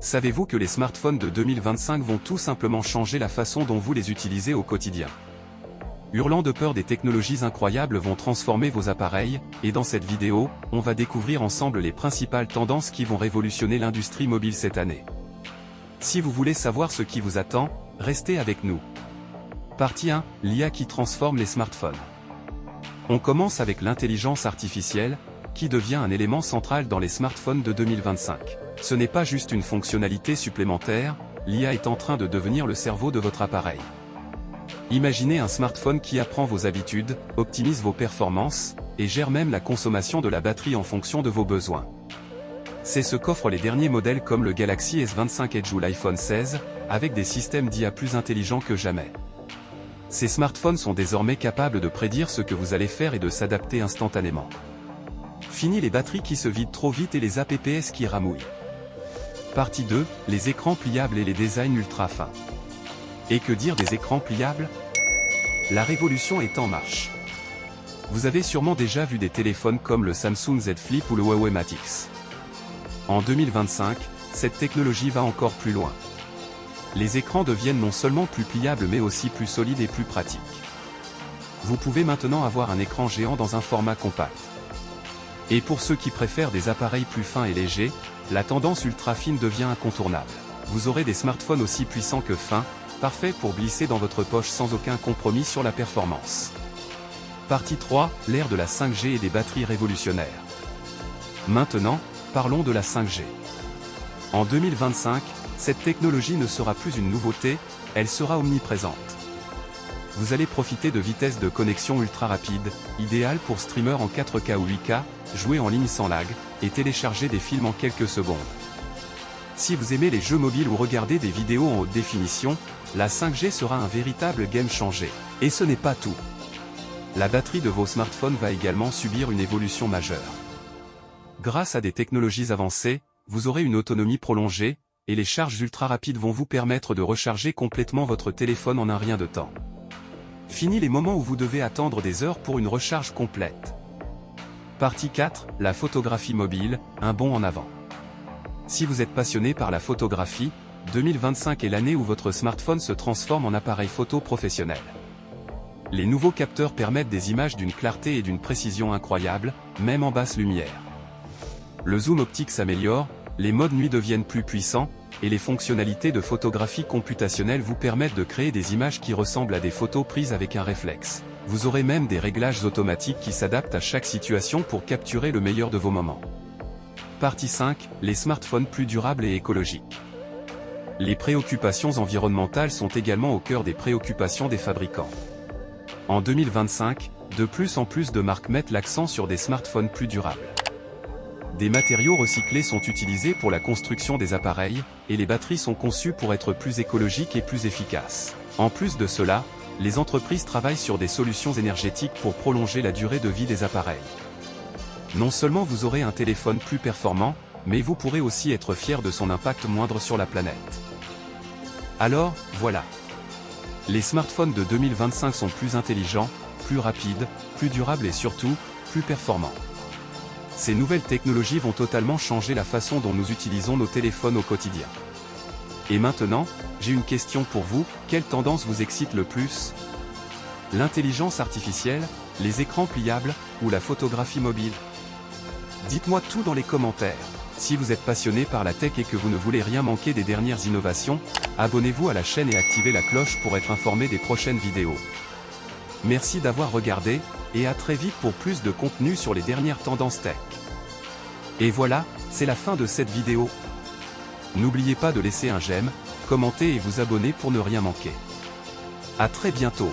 Savez-vous que les smartphones de 2025 vont tout simplement changer la façon dont vous les utilisez au quotidien? Hurlant de peur, des technologies incroyables vont transformer vos appareils, et dans cette vidéo, on va découvrir ensemble les principales tendances qui vont révolutionner l'industrie mobile cette année. Si vous voulez savoir ce qui vous attend, restez avec nous. Partie 1, l'IA qui transforme les smartphones. On commence avec l'intelligence artificielle, qui devient un élément central dans les smartphones de 2025. Ce n'est pas juste une fonctionnalité supplémentaire, l'IA est en train de devenir le cerveau de votre appareil. Imaginez un smartphone qui apprend vos habitudes, optimise vos performances, et gère même la consommation de la batterie en fonction de vos besoins. C'est ce qu'offrent les derniers modèles comme le Galaxy S25 Edge ou l'iPhone 16, avec des systèmes d'IA plus intelligents que jamais. Ces smartphones sont désormais capables de prédire ce que vous allez faire et de s'adapter instantanément. Fini les batteries qui se vident trop vite et les apps qui ramouillent. Partie 2, les écrans pliables et les designs ultra fins. Et que dire des écrans pliables? La révolution est en marche. Vous avez sûrement déjà vu des téléphones comme le Samsung Z Flip ou le Huawei Mate X. En 2025, cette technologie va encore plus loin. Les écrans deviennent non seulement plus pliables mais aussi plus solides et plus pratiques. Vous pouvez maintenant avoir un écran géant dans un format compact. Et pour ceux qui préfèrent des appareils plus fins et légers, la tendance ultra fine devient incontournable. Vous aurez des smartphones aussi puissants que fins, parfaits pour glisser dans votre poche sans aucun compromis sur la performance. Partie 3, l'ère de la 5G et des batteries révolutionnaires. Maintenant, parlons de la 5G. En 2025, cette technologie ne sera plus une nouveauté, elle sera omniprésente. Vous allez profiter de vitesses de connexion ultra rapides, idéales pour streamers en 4K ou 8K, jouer en ligne sans lag, et télécharger des films en quelques secondes. Si vous aimez les jeux mobiles ou regardez des vidéos en haute définition, la 5G sera un véritable game changer. Et ce n'est pas tout. La batterie de vos smartphones va également subir une évolution majeure. Grâce à des technologies avancées, vous aurez une autonomie prolongée, et les charges ultra rapides vont vous permettre de recharger complètement votre téléphone en un rien de temps. Fini les moments où vous devez attendre des heures pour une recharge complète. Partie 4, la photographie mobile, un bond en avant. Si vous êtes passionné par la photographie, 2025 est l'année où votre smartphone se transforme en appareil photo professionnel. Les nouveaux capteurs permettent des images d'une clarté et d'une précision incroyables, même en basse lumière. Le zoom optique s'améliore, les modes nuit deviennent plus puissants, et les fonctionnalités de photographie computationnelle vous permettent de créer des images qui ressemblent à des photos prises avec un réflexe. Vous aurez même des réglages automatiques qui s'adaptent à chaque situation pour capturer le meilleur de vos moments. Partie 5, les smartphones plus durables et écologiques. Les préoccupations environnementales sont également au cœur des préoccupations des fabricants. En 2025, de plus en plus de marques mettent l'accent sur des smartphones plus durables. Des matériaux recyclés sont utilisés pour la construction des appareils, et les batteries sont conçues pour être plus écologiques et plus efficaces. En plus de cela, les entreprises travaillent sur des solutions énergétiques pour prolonger la durée de vie des appareils. Non seulement vous aurez un téléphone plus performant, mais vous pourrez aussi être fier de son impact moindre sur la planète. Alors, voilà. Les smartphones de 2025 sont plus intelligents, plus rapides, plus durables et surtout, plus performants. Ces nouvelles technologies vont totalement changer la façon dont nous utilisons nos téléphones au quotidien. Et maintenant, j'ai une question pour vous, quelle tendance vous excite le plus? L'intelligence artificielle, les écrans pliables, ou la photographie mobile? Dites-moi tout dans les commentaires. Si vous êtes passionné par la tech et que vous ne voulez rien manquer des dernières innovations, abonnez-vous à la chaîne et activez la cloche pour être informé des prochaines vidéos. Merci d'avoir regardé, et à très vite pour plus de contenu sur les dernières tendances tech. Et voilà, c'est la fin de cette vidéo. N'oubliez pas de laisser un j'aime, commenter et vous abonner pour ne rien manquer. À très bientôt.